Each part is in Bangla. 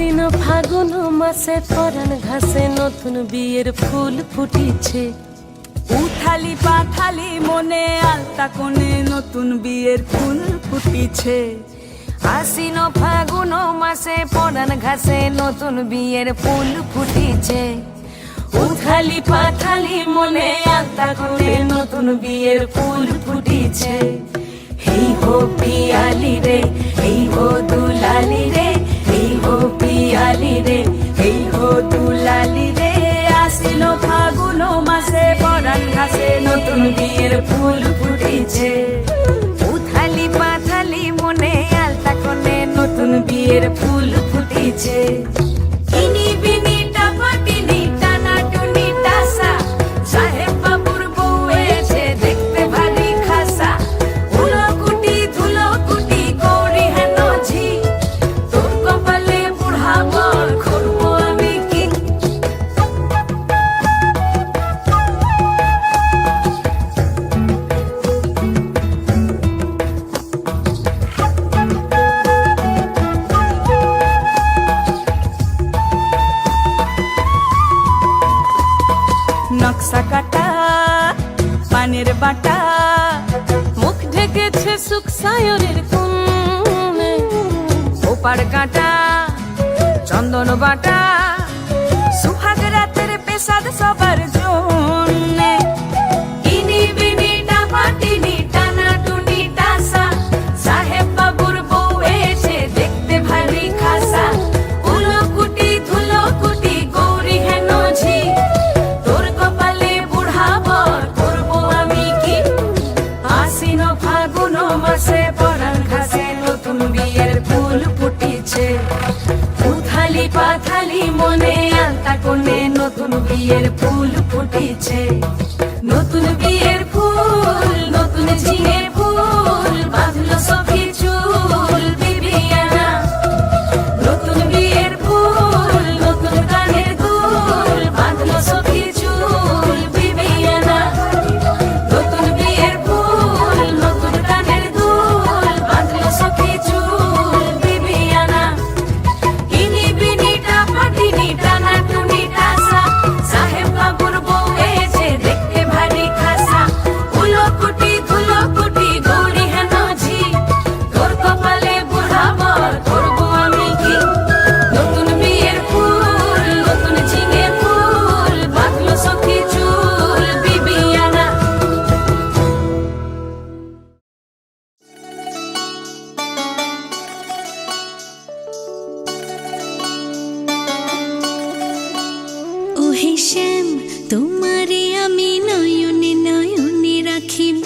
আশ্বিন ফাগুন মাসে পরাণ ঘাসে নতুন বিয়ের ফুল ফুটিছে। উথালি পাথালি মনে আলতা কোণে নতুন বিয়ের ফুল ফুটিছে। আশ্বিন ফাগুন মাসে পরাণ ঘাসে নতুন বিয়ের ফুল ফুটিছে। উথালি পাথালি মনে আলতা কোণে নতুন বিয়ের ফুল ফুটিছে। হেই হো পিয়ালি রে, হেই হো দুলালি রে, হেই হো পিয়ালি রে, হেই হো দুলালি রে। আশ্বিন ফাগুন মাসে পরাণ ঘাসে নতুন বিয়ের ফুল ফুটিছে। উথালি পাথালি মনে আলতা কোণে নতুন বিয়ের ফুল ফুটিছে। ইনি বিনি টাপাটিনি টানা টুনি টাসা, সাহেব বাবুর বউ এসে দেখতে ভারী খাসা। উলকুটি ধুলকুটি গৌরী হেন ঝি, তোর কপালে বুড়া বর করবো আমি কি। নকশা কাটা পানের বাটা, মুখ ঢেকেছে সুখ সায়রের কোণে। ওপার কাটা চন্দন বাটা, সুহাগ রাতের পেশাদ সবার জন্যে। ইনি বিনি টাপাটিনি টানা টুনি টাসা, সাহেব বাবুর বউ এসে দেখতে ভারী খাসা। উলকুটি ধুলকুটি গৌরী হেন ঝি, তোর কপালে বুড়া বর করবো আমি কি। আশ্বিন ফাগুন মাসে পরাণ ঘাসে নতুন বিয়ের ফুল ফুটিছে। উথালি পাথালি মনে আলতা কোণে নতুন বিয়ের ফুল ফুটিছে। নতুন বিয়ের ফুল নতুন ঝিঙে ফুল, বাঁধলো সখী চুল বিবিয়ানা। নতুন বিয়ের ফুল নতুন কানের দুল, বাঁধলো সখী চুল বিবিয়ানা। নতুন বিয়ের ফুল নতুন কানের দুল, বাঁধলো সখী চুল বিবিয়ানা। ইনি বিনি টাপাটিনি টানা টুনি টাসা, সাহেব বাবুর বউ এসে দেখতে ভারী খাসা। উলকুটি ধুলকুটি গৌরী হেন ঝি, তোর কপালে বুড়া বর করবো আমি কি। নতুন বিয়ের ফুল নতুন ঝিঙে ফুল, বাঁধলো সখী চুল বিবিয়ানা। ওহে শ্যাম, তোমারে আমি নয়নে নয়নে রাখিব,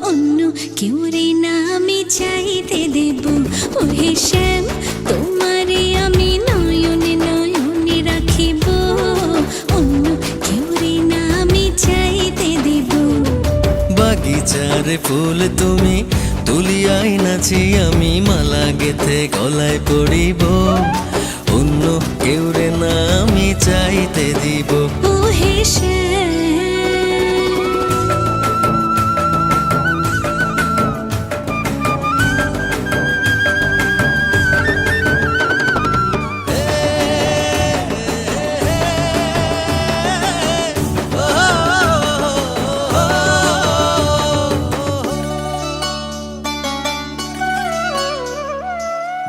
অন্য কেউ রে না আমি চাইতে দেব। ওহে শ্যাম, তোমারে আমি নয়নে নয়নে রাখিব, অন্য কেউ রে না আমি চাইতে দেব। বাগিচার ফুল তুমি তুলিয়াই নাচি আমি, মালা গেথে গলায় পড়িব, অন্য কেউ রে না আমি চাইতে দিব। ওহে শ্যাম,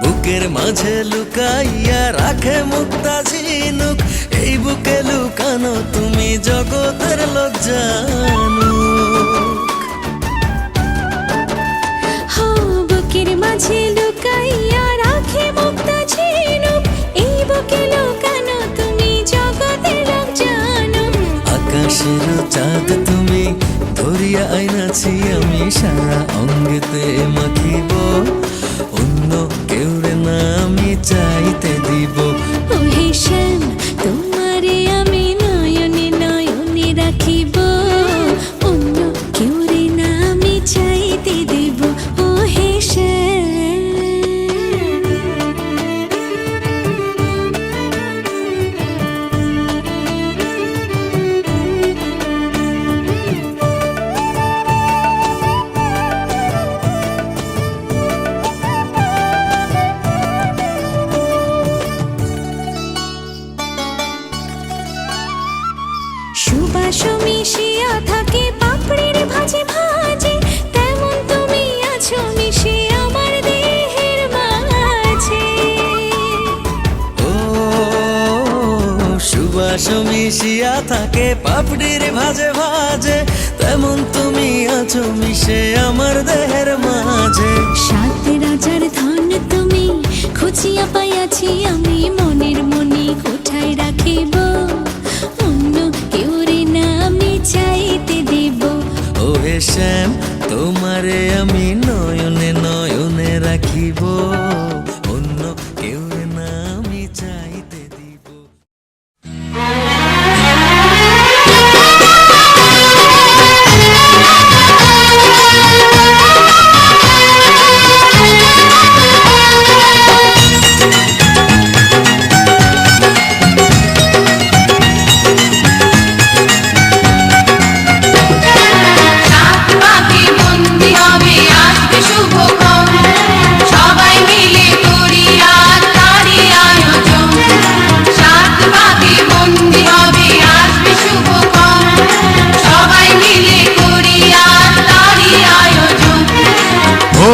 বুকের মাঝে লুকাইয়া রাখে মুক্তা ঝিনুক, এই বুকে লুকানো তুমি জগতের লোক জানুক। হো বুকের মাঝে লুকাইয়া রাখে মুক্তা ঝিনুক, এই বুকে লুকানো তুমি জগতের লোক জানো। আকাশের চাঁদ তুমি ধরিয়া আইনাছি আমি, সারা অঙ্গেতে মাখিব, অন্য কেউ রে না আমি চাইতে দিব। ওহে শ্যাম, তোমারে আমি নয়নে নয়নে রাখিব, অন্য কেউ রে না আমি চাইতে দেব। ওহে শ্যাম, বাতাস মিশিয়া থাকে পাপড়ির ভাজে ভাজে, তেমন তুমি আছো মিশে আমার দেহের মাঝে। সাত রাজার ধন তুমি খুঁজিয়া পাইয়াছি আমি, মনের মনি কোঠায় রাখিব, অন্য কেউ রে না আমি চাইতে দেব। ও হে শ্যাম, তোমারে আমি নয়নে নয়নে রাখিব, অন্য কেউ না আমি চাইতে দিব। সাত পাখি বন্দি হবে আসবে শুভক্ষণ, সবাই মিলে করি আজ তারই আয়োজন। সাত পাখি বন্দি হবে আসবে শুভক্ষণ, সবাই মিলে করি আজ তারই আয়োজন। ও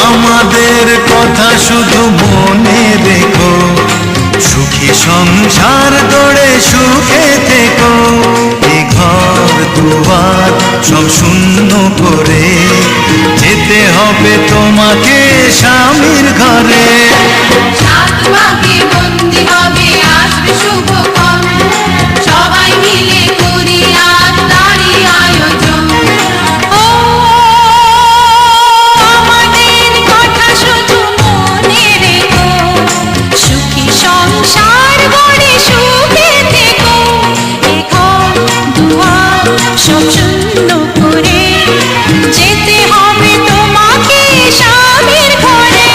আমাদের কথা শুধু মনে রেখো, সুখী সংসার গড়ে সুখে থেকো। এ ঘর দুয়ার সব শূন্য করে যেতে হবে তোমাকে স্বামীর ঘরে। সাত পাখি বন্দি হবে আসবে শুভক্ষণ, সবাই মিলে করি আজ তারই আয়োজন। ও আমাদের কথা শুধু মনে রেখো, সুখী সংসার গড়ে সুখে থেকো। এ ঘর দুয়ার সব শূন্য করে যেতে হবে তোমাকে স্বামীর ঘরে।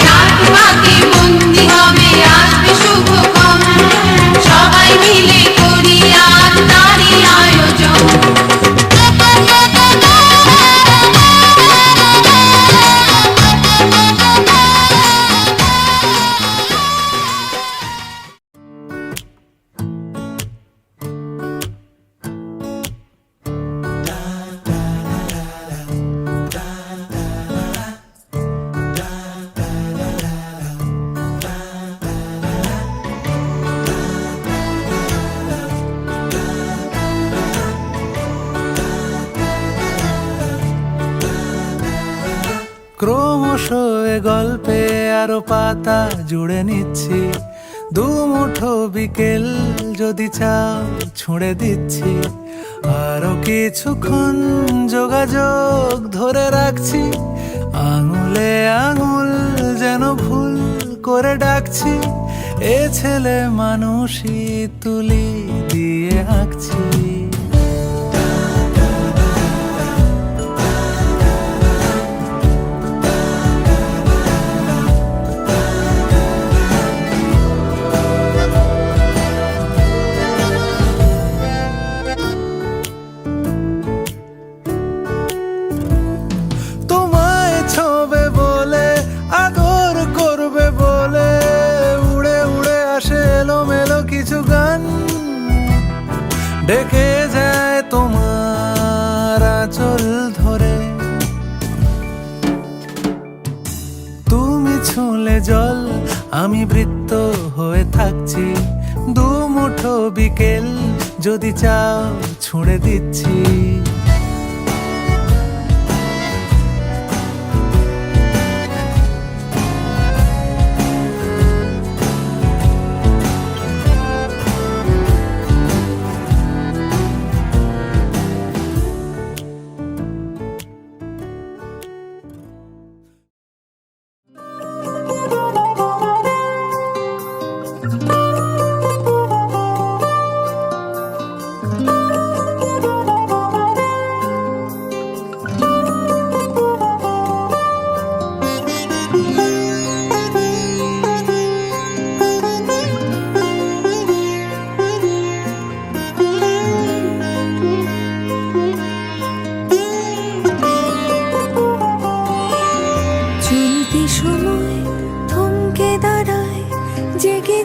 সাত পাখি বন্দি হবে আসবে শুভক্ষণ, সবাই মিলে করি আজ তারই আয়োজন। ক্রমশ এ গল্পে আরো পাতা জুড়ে নিচ্ছি, দুমুঠো বিকেল যদি চাও ছুঁড়ে দিচ্ছি। আরো কিছুক্ষণ যোগাযোগ ধরে রাখছি, আঙুলে আঙুল যেন ভুল করে ডাকছি। এ ছেলে মানুষই তুলি দিয়ে আঁকছি। তোমায় ছোবে বলে আদর করবে বলে উড়ে উড়ে আসে এলোমেলো কিছু গান, ডেকে যায় তোমার আঁচল ধরে। তুমি ছুঁলে জল আমি বৃত্ত হয়ে থাকছি, দুমুঠো বিকেল যদি চাও ছুঁড়ে দিচ্ছি।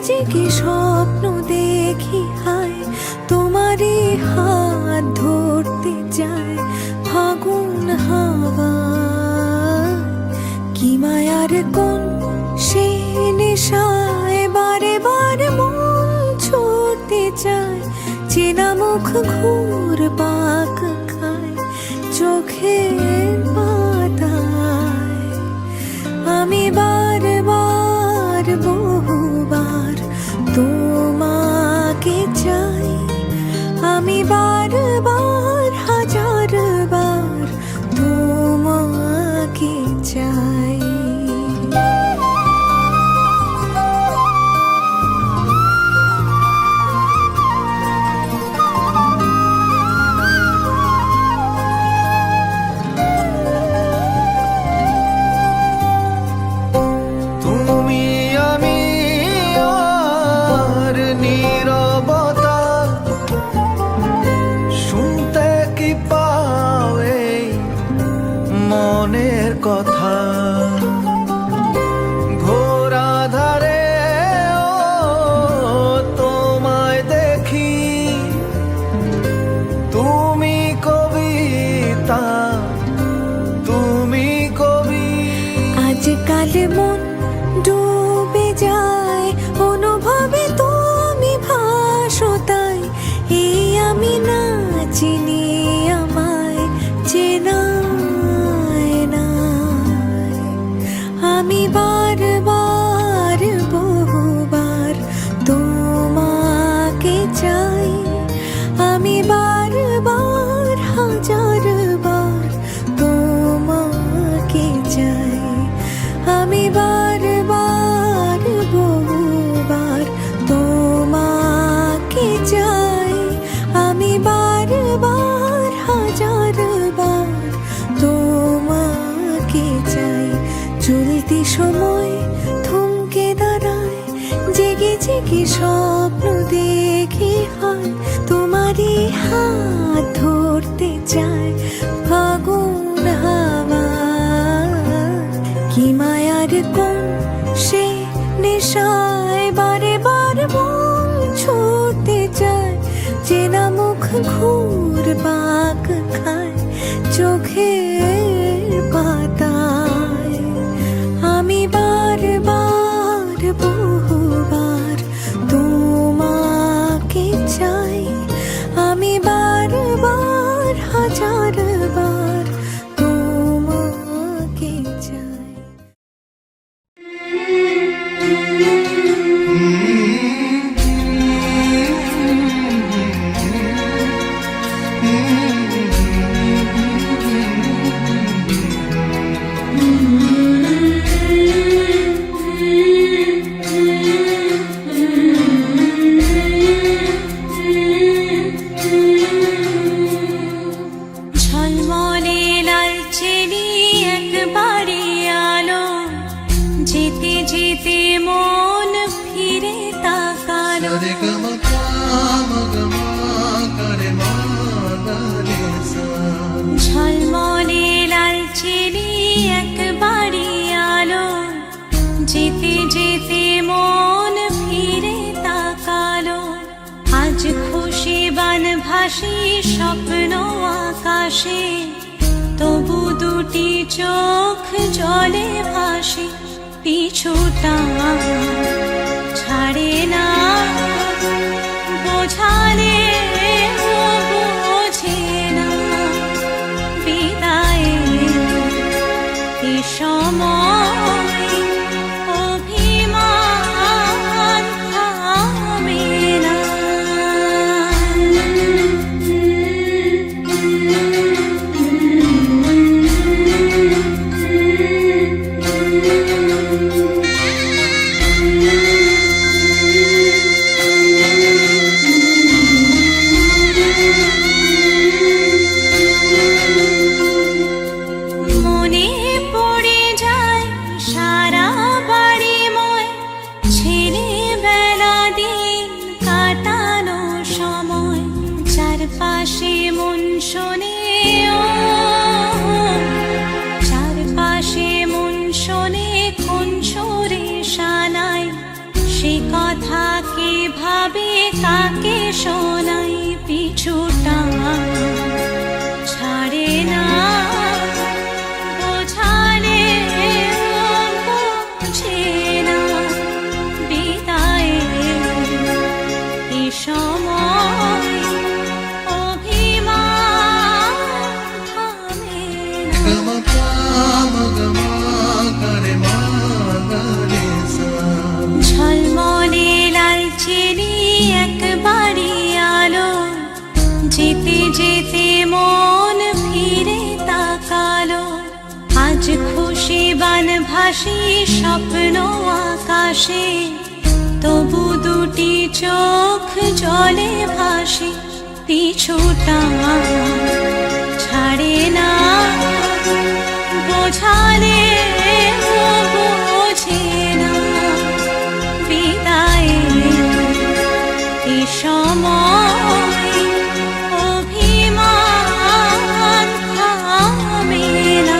জেগে স্বপ্ন দেখি হায় তোমারই হাত ধরতে যায় ফাগুন হাওয়া কি মায়ার কোন সে নেশায় বারে বারে যায়, চেনা মুখ ঘুর পাক খায় চোখের পাতায়। আমি বারবার বহুবার তোমাকে চাই, আমি বারবার হাজারবার তোমাকে চাই। তুমি আমি আর নীরবতা, শুনতে কি পাও এই মনের কথা। ঘোরা ধারে ও তোমায় দেখি, তুমি কবিতা, তুমি কবি। আজকাল মন ডুবে যায় অনুভবে, তুমি ভাসো তাই। এই আমি না চিনি আমায় চেনায় নাই। আমি বারবার বহুবার তোমাকে চাই, আমি বারবার হাজারবার তোমাকে চাই। আমি বারবার বহুবার তোমাকে চাই, আমি বারবার হাজারবার তোমাকে চাই। চলতি সময় থমকে দাঁড়ায়, জেগে জেগে স্বপ্ন দেখি হয় তোমারই হাত ধরতে চায় ফাগুন হাওয়া। কি মায়ার কোন সে নেশায় বারে বার মন ছুটতে চায়, চেনা মুখ ঘুর পাক খায় চোখের পাতায়। আমি বারবার বহুবার তোমাকে চাই, আমি বারবার হাজারবার তোমাকে চাই। ঝলমলে লালচেরি একবারে আলো, যেতে যেতে মন ফিরে তাকালো। ঝলমলে লালচেরি একবারে আলো, যেতে যেতে মন ফিরে তাকালো। আজ খুশি বান ভাসি স্বপ্ন আকাশে, তবু দুটি চোখ জলে ভাসে পিছুটা ছাড়ে না। বোঝালে বোঝে না বিদায়ে এ সময় অভিমান থামে না। চারপাশে মন শোনে ও, চারপাশে মন শোনে কোন সুরে শানাই, সে কথা কে ভাবে কাকে শোনাই, পিছুটা ছাড়ে না। বোঝালে বোঝে না বিদায়ে এ সময় ভাসি স্বপ্ন আকাশে, তবু দুটি চোখ জলে ভাসি, পিছুটা ছাড়ে না, বোঝালে বোঝে না, বিদায় এ সময় অভিমান থামে না।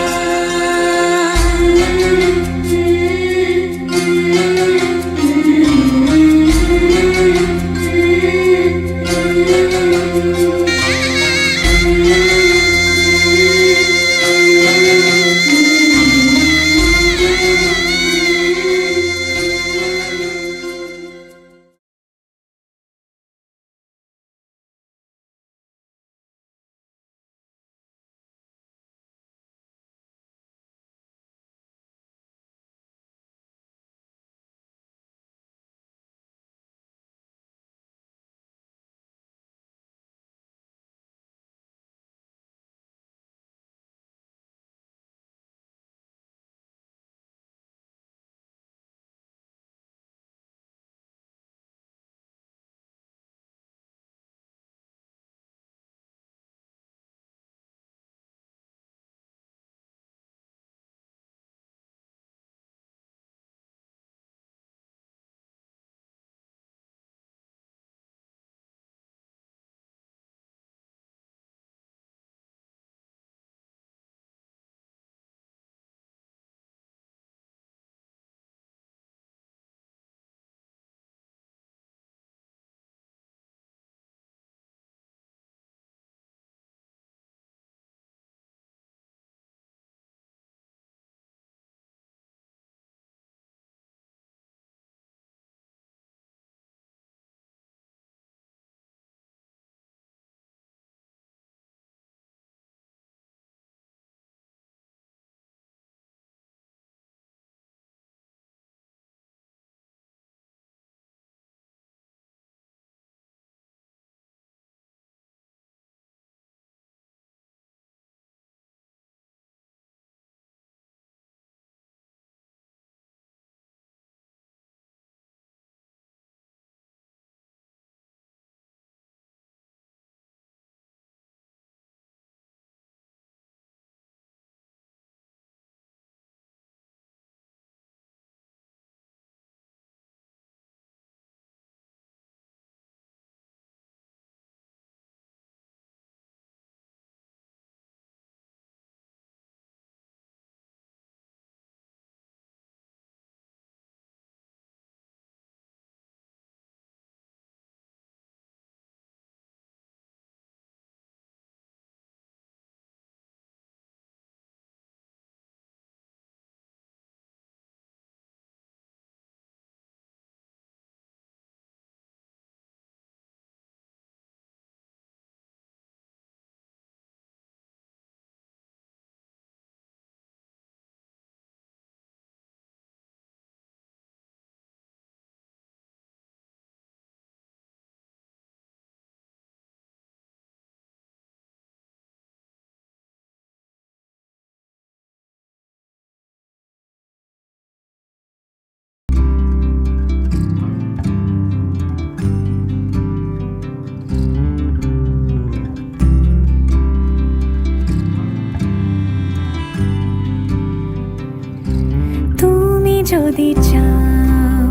যদি চাও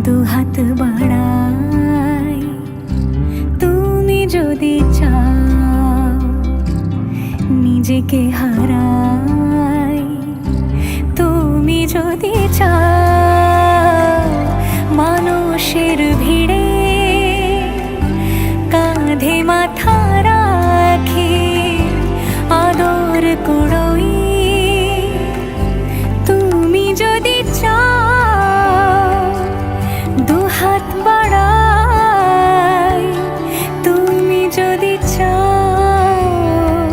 দুহাত বাড়াই, তুমি যদি চাও নিজেকে হারাই, তুমি যদি চাও মানুষের ভিড়ে কাঁধে মাথা রাখি আদর কুড়োই, দুহাত বাড়াই, তুমি যদি চাও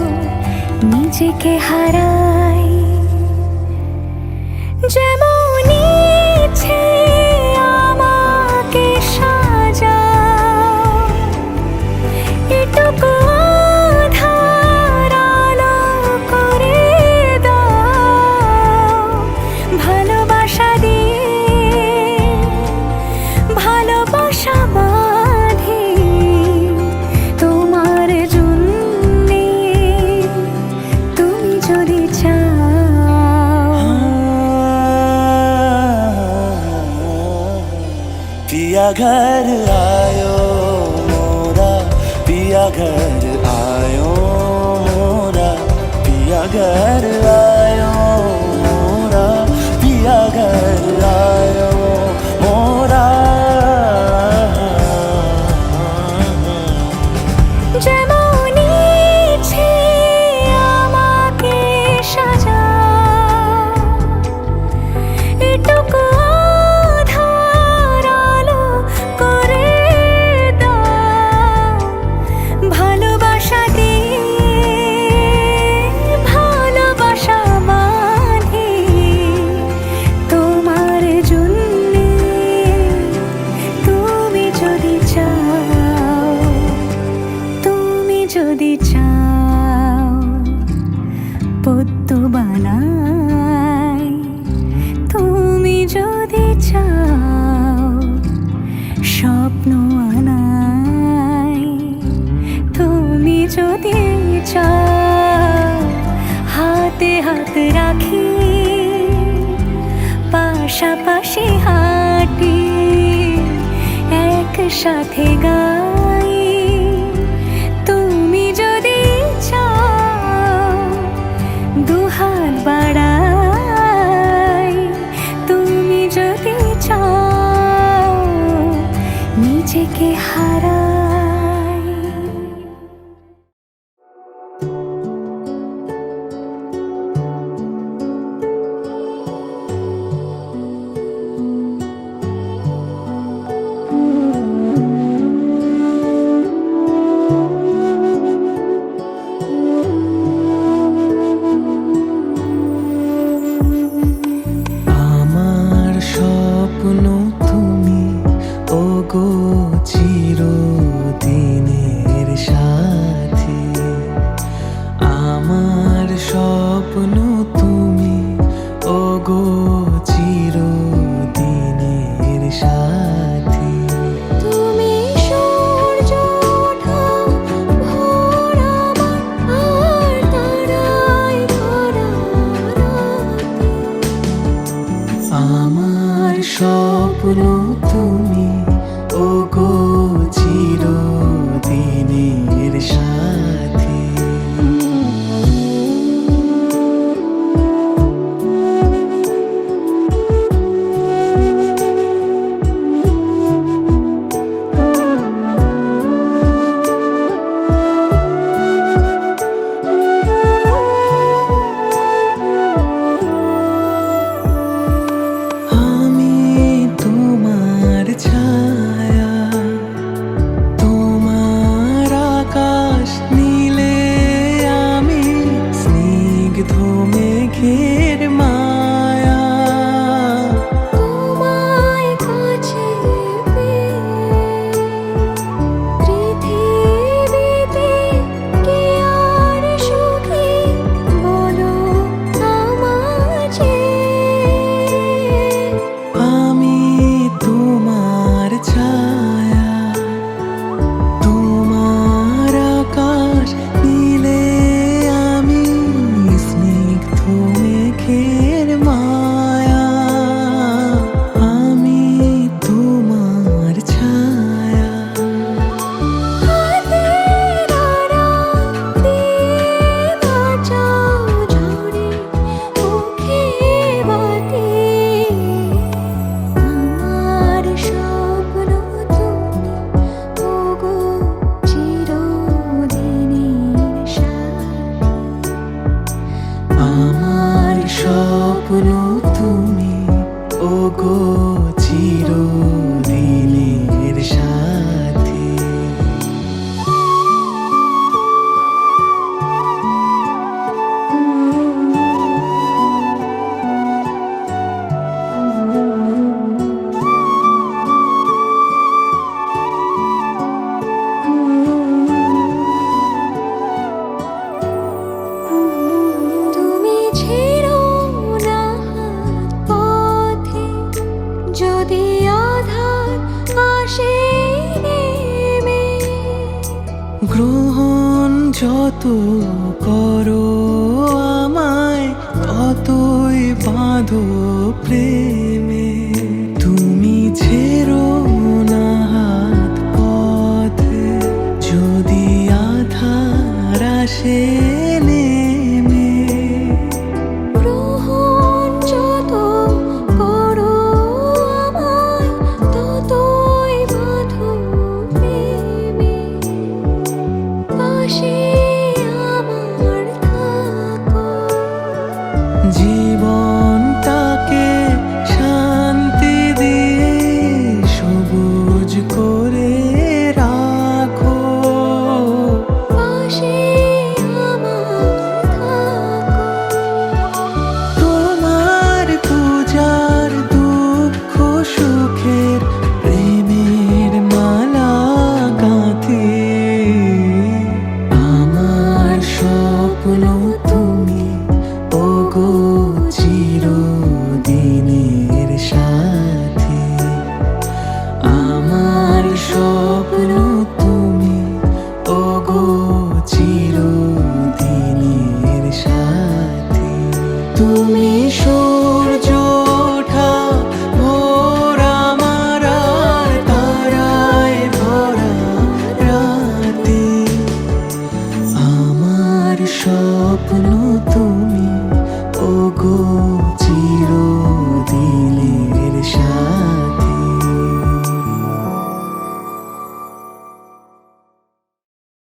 নিজেকে হারাই, যেমন ইচ্ছে আমাকে সাজাও, এটুকু আধার আলো করে দাও, पिया घर आयो मोरा, पिया घर आयो मोरा, पिया घर आयो मोरा, पिया घर आयो मोरा। যেমন ইচ্ছে আমাকে সাজাও, এটুকু আধার আলো করে দাও। ভালোবাসা দিয়ে ভালোবাসা বাঁধি তোমার জন্যে, তুমি যদি চাও, তুমি যদি চাও পদ্ম বানাই, তুমি যদি চাও স্বপ্ন আনাই, তুমি যদি চাও হাতে হাত রাখি পাশাপাশি হাঁটি একসাথে গাই। তুমি যদি চাও দুহাত বাড়াই, তুমি যদি চাও নিজেকে হারাই। আমার স্বপ্ন তুমি, ওগো চিরদিনের সাথী। আমার স্বপ্ন তুমি, ওগো চিরদিনের সাথী। তুমি সূর্য ওঠা ভোর আমার, আর তারায় ভরা রাতে। আমার স্বপ্ন তুমি, ওগো চিরদিনের সাথী। আমি তোমার ছায়া, তোমার আকাশ নীলে, আমি স্নিগ্ধ মেঘের মায়া। তোমায় কাছে পেয়ে পৃথিবীতে কে আর সুখী বলো আমাকে। আমি তোমার ছায়া, তোমার আকাশ নীলে, আমি স্নিগ্ধ মেঘের মায়া। আমি তোমার ছায়া। হাতের আড়াল দিয়ে বাঁচাও ঝরে মুখে বাতি। আমার স্বপ্ন তুমি, ওগো চিরদিনের সাথী। আমার স্বপ্ন তুমি, ওগো চিরদিনের সাথী। তুমি ছেড়ো না হাত পথে, যদি আধার আসে নেমে। গ্রহণ যত করো আমায়, ততই বাঁধো প্রেমে। তুমি ছেড়ো না সবুজ